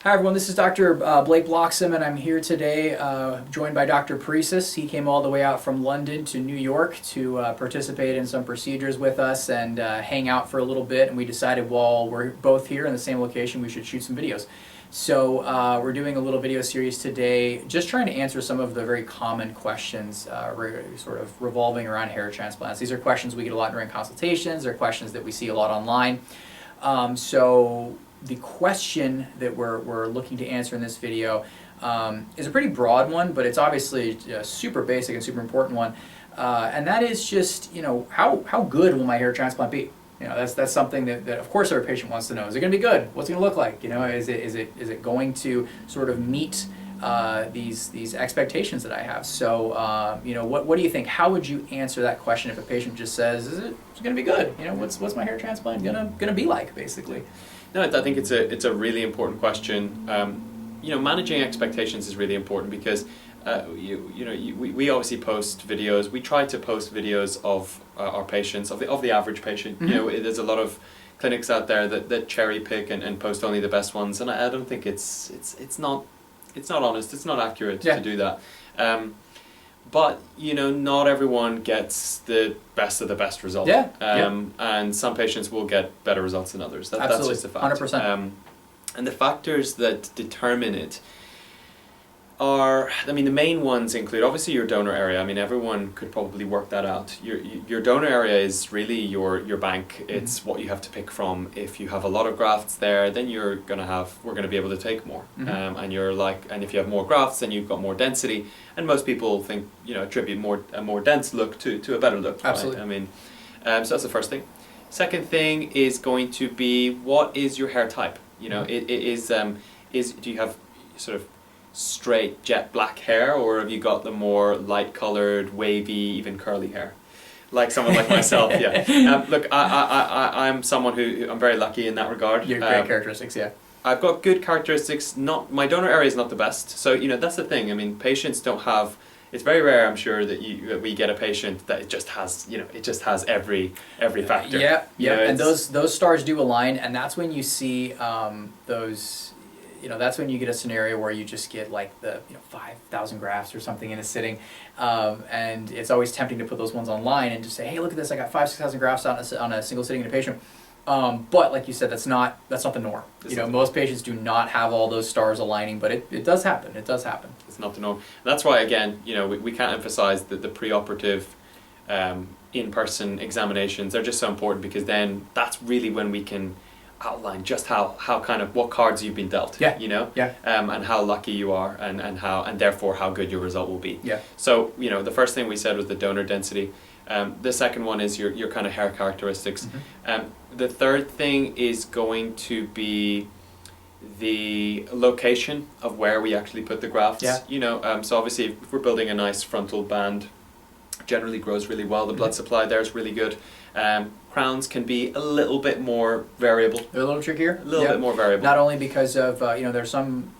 Hi everyone, this is Dr. Blake Bloxham, and I'm here today joined by Dr. Parissis. He came all the way out from London to New York to participate in some procedures with us and hang out for a little bit, and we decided while we're both here in the same location we should shoot some videos. So we're doing a little video series today just trying to answer some of the very common questions sort of revolving around hair transplants. These are questions we get a lot during consultations. They're questions that we see a lot online. So the question that we're looking to answer in this video is a pretty broad one, but it's obviously a super basic and super important one, and that is just, how good will my hair transplant be? That's something that of course every patient wants to know. Is it going to be good? What's it going to look like? Is it going to sort of meet these expectations that I have? So what do you think? How would you answer that question if a patient just says, is it going to be good? What's my hair transplant gonna be like, basically? No, I think it's a really important question. Managing expectations is really important because we obviously post videos. We try to post videos of our patients, of the average patient. Mm-hmm. There's a lot of clinics out there that cherry pick and post only the best ones, and I don't think it's not honest. It's not accurate to do that. But not everyone gets the best of the best result. And some patients will get better results than others. That's just a fact. 100%. And the factors that determine it are, the main ones include obviously your donor area. Everyone could probably work that out. Your donor area is really your bank. It's what you have to pick from. If you have a lot of grafts there, then we're gonna be able to take more. And if you have more grafts, then you've got more density. And most people think, attribute a more dense look to a better look. Absolutely. Right? So that's the first thing. Second thing is going to be, what is your hair type? Do you have sort of straight jet black hair, or have you got the more light colored, wavy, even curly hair, like someone like myself? Look, I'm someone who I'm very lucky in that regard. Your great characteristics. I've got good characteristics. My donor area is not the best, so that's the thing. Patients don't have. It's very rare, I'm sure, that we get a patient that it just has every factor. And those stars do align, and that's when you see those. That's when you get a scenario where you just get like the 5,000 grafts or something in a sitting, and it's always tempting to put those ones online and just say, hey, look at this, I got 5,000-6,000 grafts on a single sitting in a patient. But like you said, that's not the norm. Most patients do not have all those stars aligning, but it does happen. It does happen. It's not the norm. And that's why, again, we can't emphasize that the preoperative in-person examinations are just so important, because then that's really when we can outline just how kind of what cards you've been dealt. And how lucky you are, and therefore how good your result will be. So the first thing we said was the donor density. The second one is your kind of hair characteristics. The third thing is going to be the location of where we actually put the grafts. So obviously if we're building a nice frontal band, generally grows really well. The blood supply there is really good. Crowns can be a little bit more variable. They're a little trickier. A little bit more variable. Not only because of there's some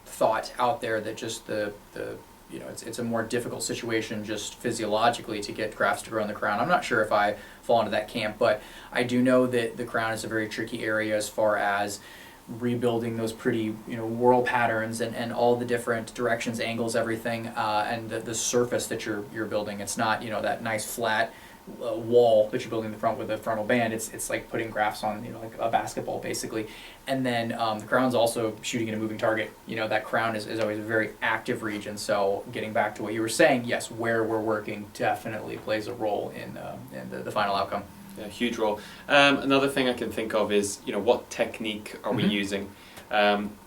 thought out there that just it's a more difficult situation just physiologically to get grafts to grow in the crown. I'm not sure if I fall into that camp, but I do know that the crown is a very tricky area as far as rebuilding those pretty whorl patterns and all the different directions, angles, everything, and the surface that you're building. It's not that nice flat wall that you're building in the front with a frontal band. It's like putting grafts on like a basketball, basically. And then the crown's also shooting at a moving target. That crown is always a very active region. So getting back to what you were saying, yes, where we're working definitely plays a role in the final outcome. Yeah, huge role. Another thing I can think of is what technique are we using?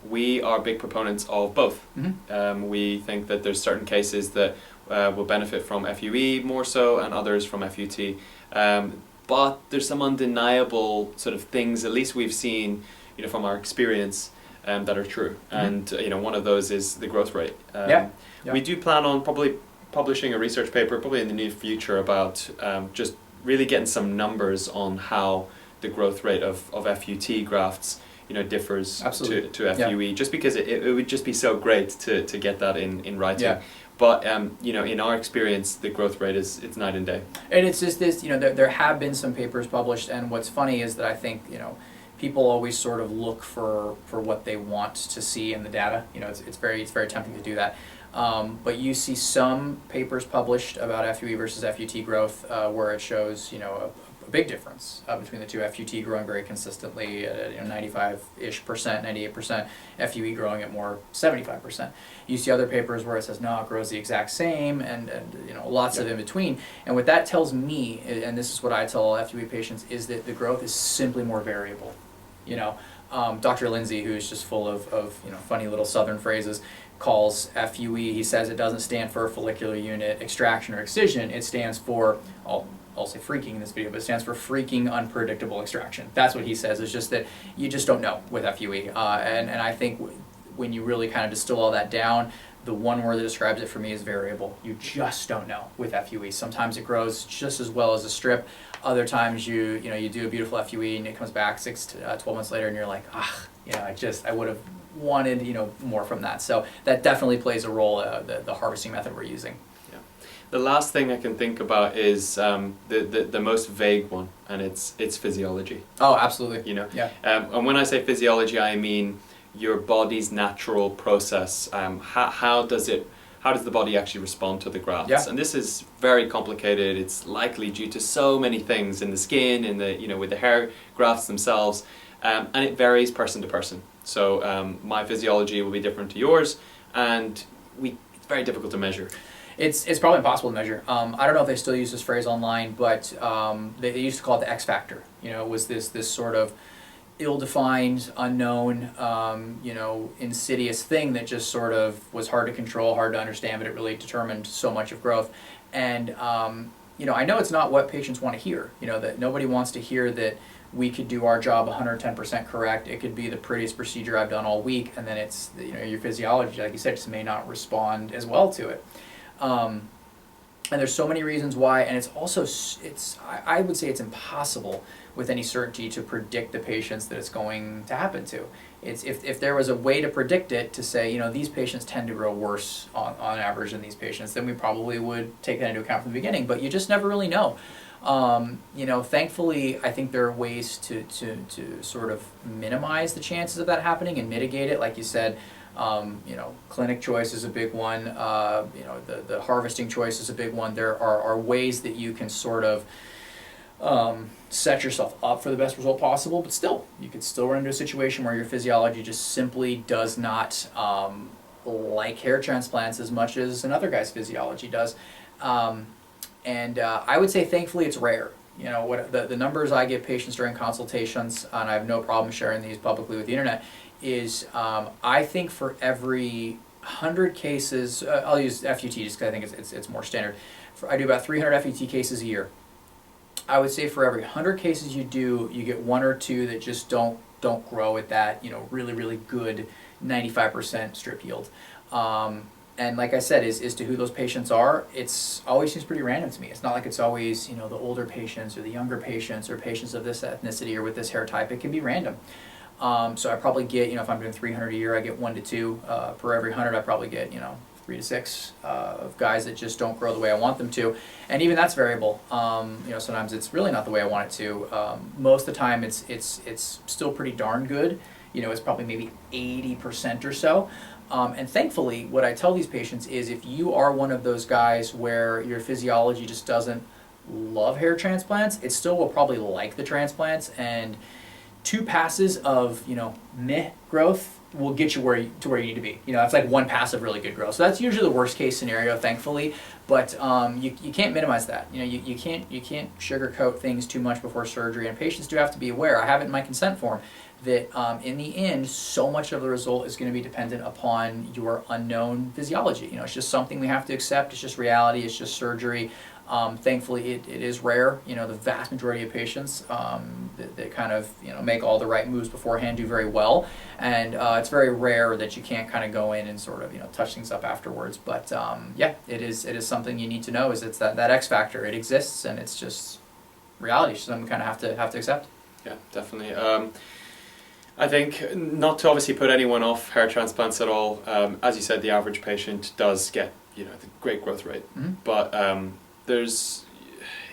We are big proponents of both. We think that there's certain cases that will benefit from FUE more so, and others from FUT. But there's some undeniable sort of things, at least we've seen, from our experience, that are true. And one of those is the growth rate. We do plan on probably publishing a research paper, probably in the near future, about just really getting some numbers on how the growth rate of FUT grafts differs to FUE, just because it would just be so great to get that in writing. But in our experience, the growth rate it's night and day. And it's just this, there have been some papers published, and what's funny is that I think, people always sort of look for what they want to see in the data. You know, it's very tempting to do that. But you see some papers published about FUE versus FUT growth where it shows, you know, a big difference between the two. FUT growing very consistently at 95-ish%, 98%, FUE growing at more 75%. You see other papers where it says, no, it grows the exact same, and you know, lots of in between. And what that tells me, and this is what I tell all FUE patients, is that the growth is simply more variable. You know, Dr. Lindsay, who's just full of you know, funny little southern phrases, calls FUE, he says it doesn't stand for follicular unit extraction or excision, it stands for, I'll say freaking in this video, but it stands for freaking unpredictable extraction. That's what he says. It's just that you just don't know with FUE. And I think when you really kind of distill all that down, the one word that describes it for me is variable. You just don't know with FUE. Sometimes it grows just as well as a strip. Other times you do a beautiful FUE and it comes back 6 to 12 months later and you're like, you know, I would have wanted, you know, more from that. So that definitely plays a role, the harvesting method we're using. The last thing I can think about is the most vague one, and it's physiology. Oh, absolutely. You know, yeah. And when I say physiology, I mean your body's natural process. How does the body actually respond to the grafts? Yeah. And this is very complicated. It's likely due to so many things in the skin, in the with the hair grafts themselves, and it varies person to person. So my physiology will be different to yours, and it's very difficult to measure. It's probably impossible to measure. I don't know if they still use this phrase online, but they used to call it the X factor. You know, it was this sort of ill-defined, unknown, you know, insidious thing that just sort of was hard to control, hard to understand, but it really determined so much of growth. And you know, I know it's not what patients want to hear. You know, that nobody wants to hear that we could do our job 110% correct. It could be the prettiest procedure I've done all week, and then it's, you know, your physiology, like you said, just may not respond as well to it. And there's so many reasons why, and it's also, I would say it's impossible with any certainty to predict the patients that it's going to happen to. It's, if there was a way to predict it, to say, you know, these patients tend to grow worse on average than these patients, then we probably would take that into account from the beginning, but you just never really know. You know, thankfully, I think there are ways to sort of minimize the chances of that happening and mitigate it, like you said. You know, clinic choice is a big one. You know, the harvesting choice is a big one. There are ways that you can sort of set yourself up for the best result possible, but still, you could still run into a situation where your physiology just simply does not like hair transplants as much as another guy's physiology does. And I would say, thankfully, it's rare. You know, what the numbers I give patients during consultations, and I have no problem sharing these publicly with the internet, is I think for every 100 cases, I'll use FUT just because I think it's more standard. I do about 300 FUT cases a year. I would say for every 100 cases you do, you get 1 or 2 that just don't grow at that, you know, really good 95% strip yield. And like I said, as to who those patients are, it's always seems pretty random to me. It's not like it's always, you know, the older patients or the younger patients or patients of this ethnicity or with this hair type. It can be random. So I probably get, you know, if I'm doing 300 a year, I get 1 to 2. Per every 100, I probably get, you know, 3 to 6 of guys that just don't grow the way I want them to. And even that's variable. You know, sometimes it's really not the way I want it to. Most of the time, it's still pretty darn good. You know, it's probably maybe 80% or so. And thankfully, what I tell these patients is if you are one of those guys where your physiology just doesn't love hair transplants, it still will probably like the transplants, and 2 passes of, you know, meh growth will get you where you need to be. You know, that's like 1 pass of really good growth. So that's usually the worst case scenario, thankfully. But you can't minimize that. You know, you can't sugarcoat things too much before surgery, and patients do have to be aware. I have it in my consent form that in the end, so much of the result is going to be dependent upon your unknown physiology. You know, it's just something we have to accept. It's just reality. It's just surgery. Thankfully, it is rare. You know, the vast majority of patients that kind of, you know, make all the right moves beforehand do very well, and it's very rare that you can't kind of go in and sort of, you know, touch things up afterwards. But yeah, it is something you need to know. Is it's that X factor. It exists, and it's just reality. It's something we kind of have to accept. Yeah, definitely. I think not to obviously put anyone off hair transplants at all. As you said, the average patient does get, you know, the great growth rate, but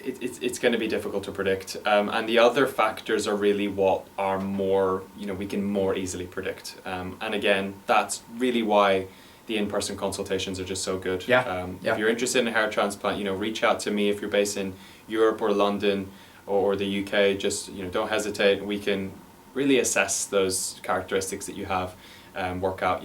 it's going to be difficult to predict, and the other factors are really what are more, we can more easily predict, and again, that's really why the in-person consultations are just so good. If you're interested in a hair transplant, reach out to me. If you're based in Europe or London or the UK, just don't hesitate. We can really assess those characteristics that you have, work out,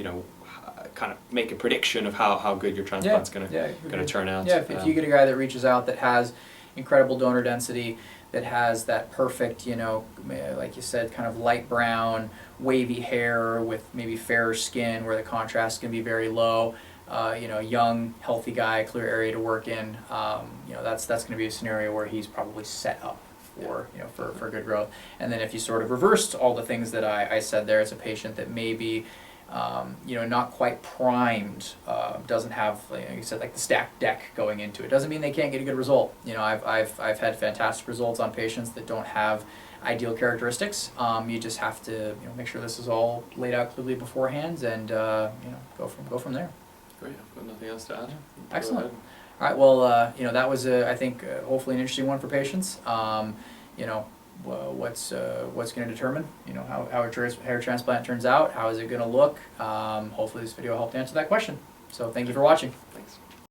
kind of make a prediction of how good your transplant's going to turn out. Yeah, if you get a guy that reaches out that has incredible donor density, that has that perfect, like you said, kind of light brown, wavy hair with maybe fairer skin where the contrast can be very low, young, healthy guy, clear area to work in, that's going to be a scenario where he's probably set up for good growth. And then if you sort of reversed all the things that I said there, as a patient that maybe not quite primed, doesn't have, like you said, like the stacked deck going into it. Doesn't mean they can't get a good result. I've had fantastic results on patients that don't have ideal characteristics. You just have to make sure this is all laid out clearly beforehand, and go from there. Great. I've got nothing else to add. Excellent. All right. Well, that was I think hopefully an interesting one for patients. What's going to determine how a hair transplant turns out? How is it going to look? Hopefully this video helped answer that question. So thank you for watching. Thanks.